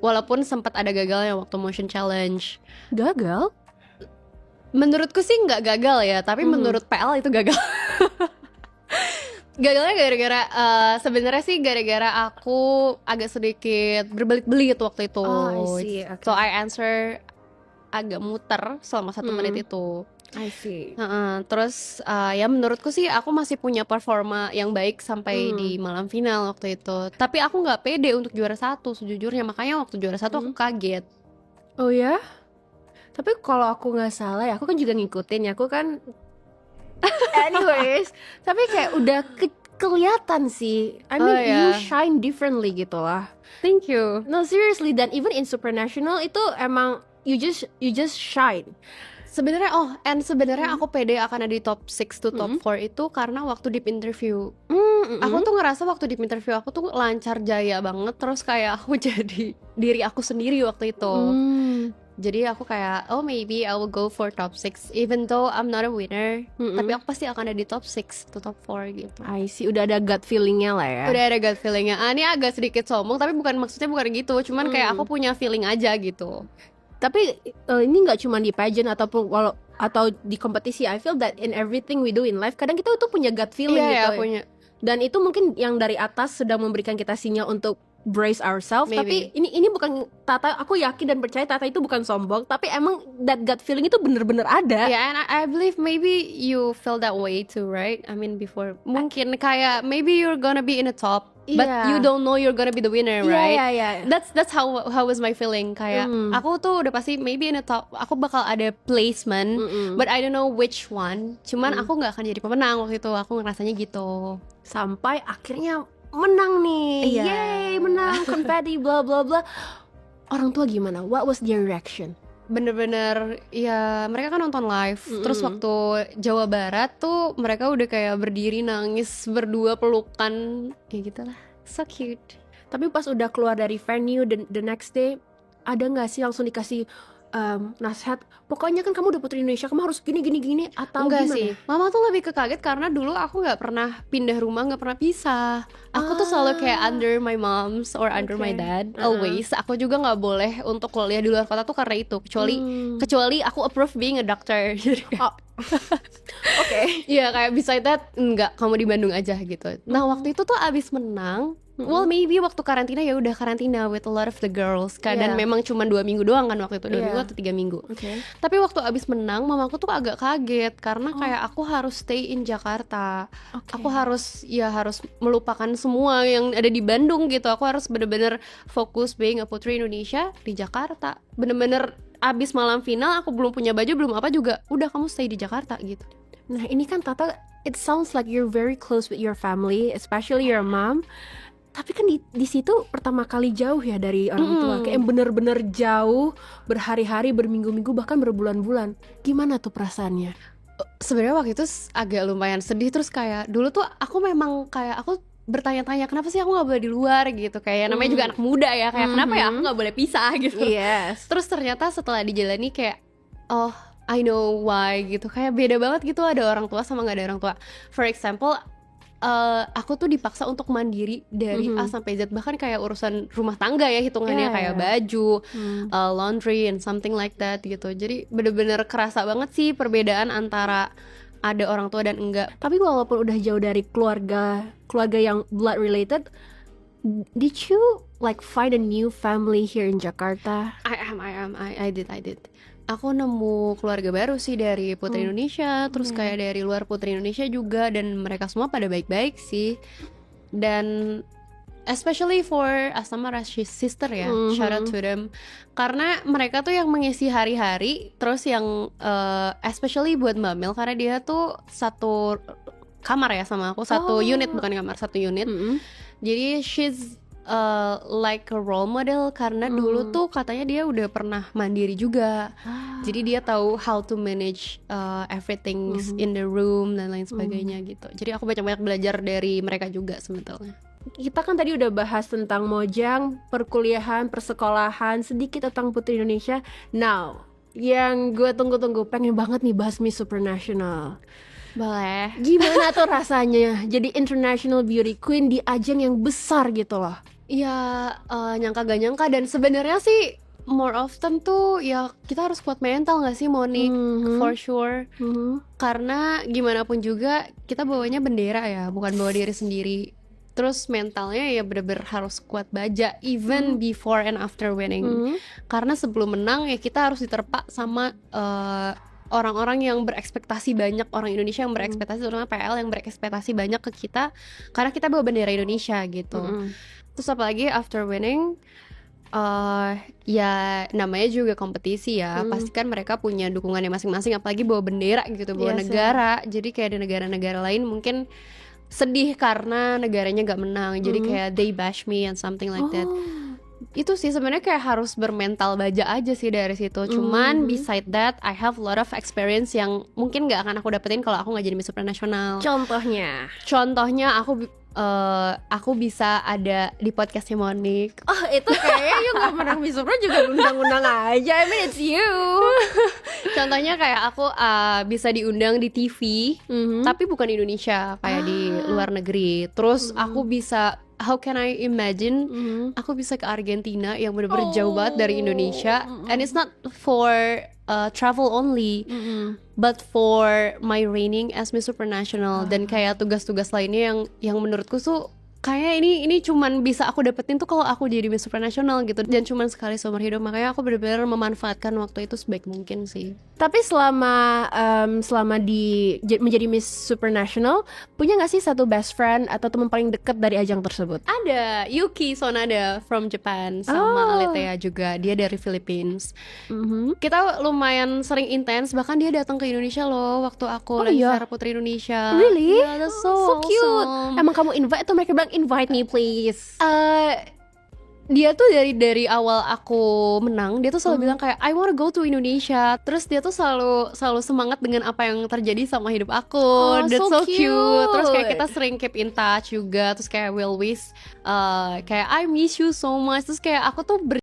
Walaupun sempat ada gagalnya waktu motion challenge. Gagal? Menurutku sih nggak gagal ya, tapi menurut PL itu gagal. Gagalnya gara-gara sebenarnya sih gara-gara aku agak sedikit berbelit-belit waktu itu. Oh, I see. Okay. So I answer agak muter selama 1 menit itu. I see. Terus ya menurutku sih aku masih punya performa yang baik sampai di malam final waktu itu. Tapi aku nggak pede untuk juara 1 sejujurnya, makanya waktu juara 1 aku kaget. Oh ya? Tapi kalau aku nggak salah ya, aku kan juga ngikutin ya, aku kan anyways, tapi kayak udah kelihatan sih. I mean you shine differently gitu lah. Thank you. No seriously, dan even in Supernational itu emang you just shine. Sebenarnya aku pede akan ada di top 6 to top 4 itu karena waktu deep interview. Aku tuh ngerasa waktu deep interview aku tuh lancar jaya banget, terus kayak aku jadi diri aku sendiri waktu itu. Jadi aku kayak maybe I will go for top 6 even though I'm not a winner, tapi aku pasti akan ada di top 6 to top 4 gitu. I see, udah ada gut feelingnya lah ya. Udah ada gut feelingnya. Ini agak sedikit sombong tapi maksudnya bukan gitu, cuman kayak aku punya feeling aja gitu. Tapi ini nggak cuma di pageant atau di kompetisi. I feel that in everything we do in life, kadang kita tuh punya gut feeling gitu. Iya, punya. Dan itu mungkin yang dari atas sedang memberikan kita sinyal untuk brace ourselves. Tapi ini bukan Tata, aku yakin dan percaya Tata itu bukan sombong, tapi emang that gut feeling itu bener-bener ada. Yeah, and I believe maybe you feel that way too, right? I mean before mungkin kayak maybe you're gonna be in the top, but you don't know you're gonna be the winner, right? Yeah. That's how was my feeling. Kayak aku tuh udah pasti maybe in the top, aku bakal ada placement, but I don't know which one. Cuman aku nggak akan jadi pemenang waktu itu, aku ngerasanya gitu. Sampai akhirnya menang nih, yay, menang, konfeti, bla bla bla. Orang tua gimana? What was their reaction? Bener-bener ya mereka kan nonton live. Terus waktu Jawa Barat tuh mereka udah kayak berdiri nangis berdua pelukan kayak gitulah, so cute. Tapi pas udah keluar dari venue the next day, ada nggak sih langsung dikasih nasihat, pokoknya kan kamu udah putri Indonesia, kamu harus gini atau enggak gimana? Sih, mama tuh lebih ke kaget karena dulu aku nggak pernah pindah rumah, nggak pernah pisah. Aku tuh selalu kayak under my mom's or under my dad always. Aku juga nggak boleh untuk kuliah di luar kota tuh karena itu, kecuali aku approve being a doctor. Iya, kayak beside that enggak, kamu di Bandung aja gitu. Nah waktu itu tuh abis menang, well maybe waktu karantina ya udah karantina with a lot of the girls kan, dan memang cuma 2 minggu doang kan waktu itu, 2 minggu atau 3 minggu. Tapi waktu abis menang mamaku tuh agak kaget karena kayak aku harus stay in Jakarta. Aku harus melupakan semua yang ada di Bandung gitu. Aku harus bener-bener fokus being a putri Indonesia di Jakarta. Bener-bener abis malam final aku belum punya baju, belum apa juga, udah kamu stay di Jakarta gitu. Nah ini kan Tata, it sounds like you're very close with your family, especially your mom. Tapi kan di situ pertama kali jauh ya dari orang tua, kayak bener-bener jauh, berhari-hari, berminggu-minggu, bahkan berbulan-bulan. Gimana tuh perasaannya? Sebenarnya waktu itu agak lumayan sedih. Terus kayak dulu tuh aku memang kayak aku bertanya-tanya kenapa sih aku nggak boleh di luar gitu, kayak namanya juga anak muda ya, kayak kenapa ya aku nggak boleh pisah gitu. Terus ternyata setelah dijalani kayak I know why gitu, kayak beda banget gitu ada orang tua sama nggak ada orang tua. For example, aku tuh dipaksa untuk mandiri dari A sampai Z, bahkan kayak urusan rumah tangga ya hitungannya, kayak baju, laundry and something like that gitu. Jadi bener-bener kerasa banget sih perbedaan antara ada orang tua dan enggak. Tapi walaupun udah jauh dari keluarga yang blood related, did you like find a new family here in Jakarta? I did. Aku nemu keluarga baru sih dari Putri Indonesia, terus kayak dari luar Putri Indonesia juga, dan mereka semua pada baik-baik sih. Dan especially for Astama Rashid sister ya, shout out to them. Karena mereka tuh yang mengisi hari-hari, terus yang especially buat Mbak Mel, karena dia tuh satu kamar ya sama aku, satu unit, bukan kamar, satu unit. Jadi she's like a role model karena dulu tuh katanya dia udah pernah mandiri juga. Jadi dia tahu how to manage everything in the room dan lain sebagainya gitu. Jadi aku banyak belajar dari mereka juga sebetulnya. Kita kan tadi udah bahas tentang Mojang, perkuliahan, persekolahan, sedikit tentang Putri Indonesia. Now, yang gue tunggu-tunggu, pengen banget nih bahas Miss Supernational. Boleh. Gimana tuh rasanya jadi International Beauty Queen di ajang yang besar gitu loh? Ya nyangka gak nyangka, dan sebenarnya sih more often tuh ya kita harus kuat mental gak sih Monik, for sure. Karena gimana pun juga kita bawanya bendera ya, bukan bawa diri sendiri. Terus mentalnya ya bener-bener harus kuat baja, even before and after winning. Karena sebelum menang ya kita harus diterpa sama orang-orang yang berekspektasi banyak, orang Indonesia yang berekspektasi, terutama PL yang berekspektasi banyak ke kita karena kita bawa bendera Indonesia gitu. Terus apalagi after winning, ya namanya juga kompetisi ya, pastikan mereka punya dukungannya masing-masing, apalagi bawa bendera gitu, bawa negara. Jadi kayak di negara-negara lain mungkin sedih karena negaranya gak menang, jadi kayak they bash me and something like that. Itu sih sebenarnya kayak harus bermental baja aja sih dari situ. Cuman beside that, I have a lot of experience yang mungkin gak akan aku dapetin kalau aku gak jadi Miss Supranational. Contohnya aku bisa ada di podcastnya Monik. Oh itu kayaknya you gak menang Miss Supra juga undang-undang aja. I mean it's you. Contohnya kayak aku bisa diundang di TV, tapi bukan di Indonesia, kayak di luar negeri. Terus aku bisa, how can I imagine, aku bisa ke Argentina yang bener-bener jauh banget dari Indonesia, and it's not for travel only, but for my reigning as Miss Supranational, dan kayak tugas-tugas lainnya yang menurutku tuh kayak ini cuman bisa aku dapetin tuh kalau aku jadi Miss Supranational gitu, dan cuman sekali seumur hidup. Makanya aku benar-benar memanfaatkan waktu itu sebaik mungkin sih. Tapi selama menjadi Miss Supranational, punya nggak sih satu best friend atau teman paling dekat dari ajang tersebut? Ada Yuki Sonada from Japan, sama Aletea juga, dia dari Philippines. Kita lumayan sering intens, bahkan dia datang ke Indonesia loh waktu aku Lengser Putri Indonesia. Really? Yeah, that's so cute. awesome. Emang kamu invite atau mereka bilang invite me please? Dia tuh dari awal aku menang, dia tuh selalu bilang kayak I wanna go to Indonesia. Terus dia tuh selalu semangat dengan apa yang terjadi sama hidup aku. That's so cute. Terus kayak kita sering keep in touch juga. Terus kayak will wish kayak I miss you so much. Terus kayak aku tuh